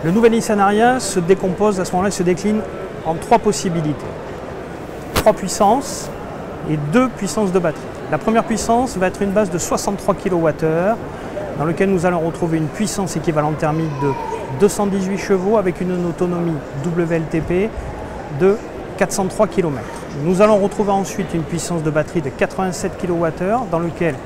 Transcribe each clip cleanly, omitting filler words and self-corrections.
Le nouvel Nissan Ariya se décompose, à ce moment-là, il se décline en 3 possibilités. 3 puissances et 2 puissances de batterie. La première puissance va être une base de 63 kWh, dans lequel nous allons retrouver une puissance équivalente thermique de 218 chevaux avec une autonomie WLTP de 403 km. Nous allons retrouver ensuite une puissance de batterie de 87 kWh, dans lequel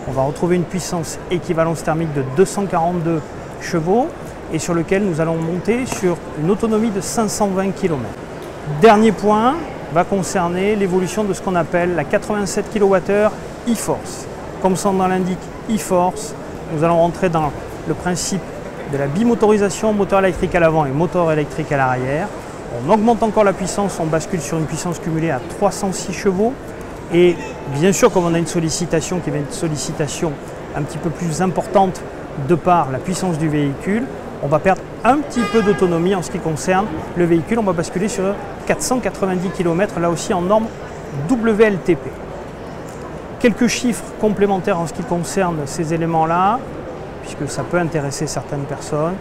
on va retrouver une puissance équivalence thermique de 242 chevaux et sur lequel nous allons monter sur une autonomie de 520 km. Dernier point va concerner l'évolution de ce qu'on appelle la 87 kWh e-Force. Comme son nom l'indique, e-Force, nous allons rentrer dans le principe de la bimotorisation, moteur électrique à l'avant et moteur électrique à l'arrière. On augmente encore la puissance, on bascule sur une puissance cumulée à 306 chevaux. Et bien sûr, comme on a une sollicitation qui est une sollicitation un petit peu plus importante de par la puissance du véhicule, on va perdre un petit peu d'autonomie en ce qui concerne le véhicule. On va basculer sur 490 km, là aussi en norme WLTP. Quelques chiffres complémentaires en ce qui concerne ces éléments-là, puisque ça peut intéresser certaines personnes.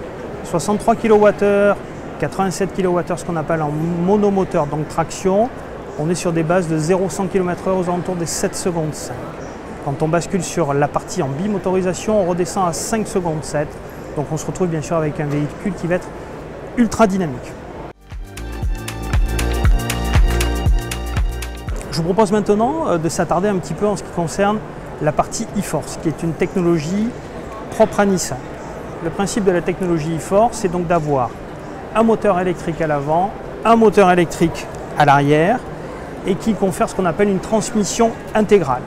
63 kWh, 87 kWh, ce qu'on appelle en monomoteur, donc traction. On est sur des bases de 0-100 km/h aux alentours des 7 secondes 5. Quand on bascule sur la partie en bimotorisation, on redescend à 5 secondes 7. Donc on se retrouve bien sûr avec un véhicule qui va être ultra dynamique. Je vous propose maintenant de s'attarder un petit peu en ce qui concerne la partie e-Force, qui est une technologie propre à Nissan. Le principe de la technologie e-Force, c'est donc d'avoir un moteur électrique à l'avant, un moteur électrique à l'arrière, et qui confère ce qu'on appelle une transmission intégrale.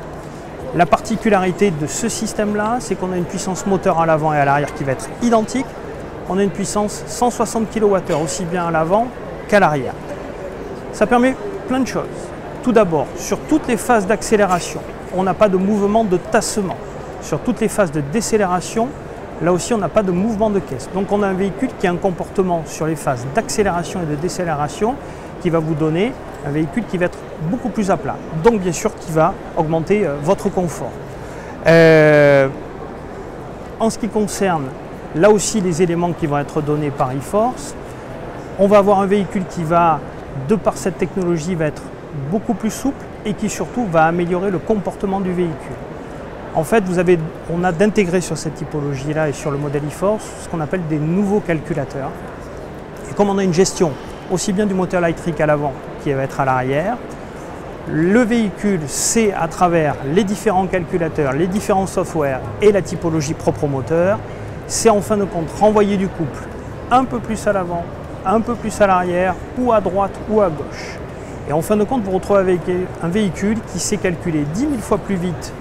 La particularité de ce système-là, c'est qu'on a une puissance moteur à l'avant et à l'arrière qui va être identique. On a une puissance 160 kWh aussi bien à l'avant qu'à l'arrière. Ça permet plein de choses. Tout d'abord, sur toutes les phases d'accélération, on n'a pas de mouvement de tassement. Sur toutes les phases de décélération, là aussi on n'a pas de mouvement de caisse. Donc on a un véhicule qui a un comportement sur les phases d'accélération et de décélération qui va vous donner un véhicule qui va être beaucoup plus à plat, donc bien sûr qui va augmenter votre confort. En ce qui concerne là aussi les éléments qui vont être donnés par e-Force, on va avoir un véhicule qui va, de par cette technologie, va être beaucoup plus souple et qui surtout va améliorer le comportement du véhicule. En fait, on a d'intégrer sur cette typologie-là et sur le modèle e-Force ce qu'on appelle des nouveaux calculateurs. Et comme on a une gestion aussi bien du moteur électrique à l'avant qui va être à l'arrière, le véhicule sait à travers les différents calculateurs, les différents softwares et la typologie propre au moteur, c'est en fin de compte renvoyer du couple un peu plus à l'avant, un peu plus à l'arrière, ou à droite ou à gauche. Et en fin de compte, vous retrouvez avec un véhicule qui sait calculer 10 000 fois plus vite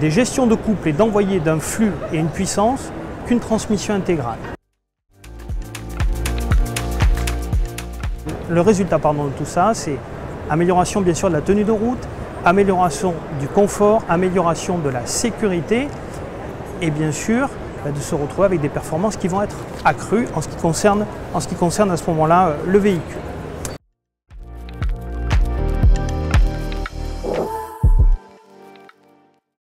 des gestions de couple et d'envoyer d'un flux et une puissance qu'une transmission intégrale. Le résultat de tout ça, c'est amélioration bien sûr de la tenue de route, amélioration du confort, amélioration de la sécurité et bien sûr de se retrouver avec des performances qui vont être accrues en ce qui concerne à ce moment-là le véhicule.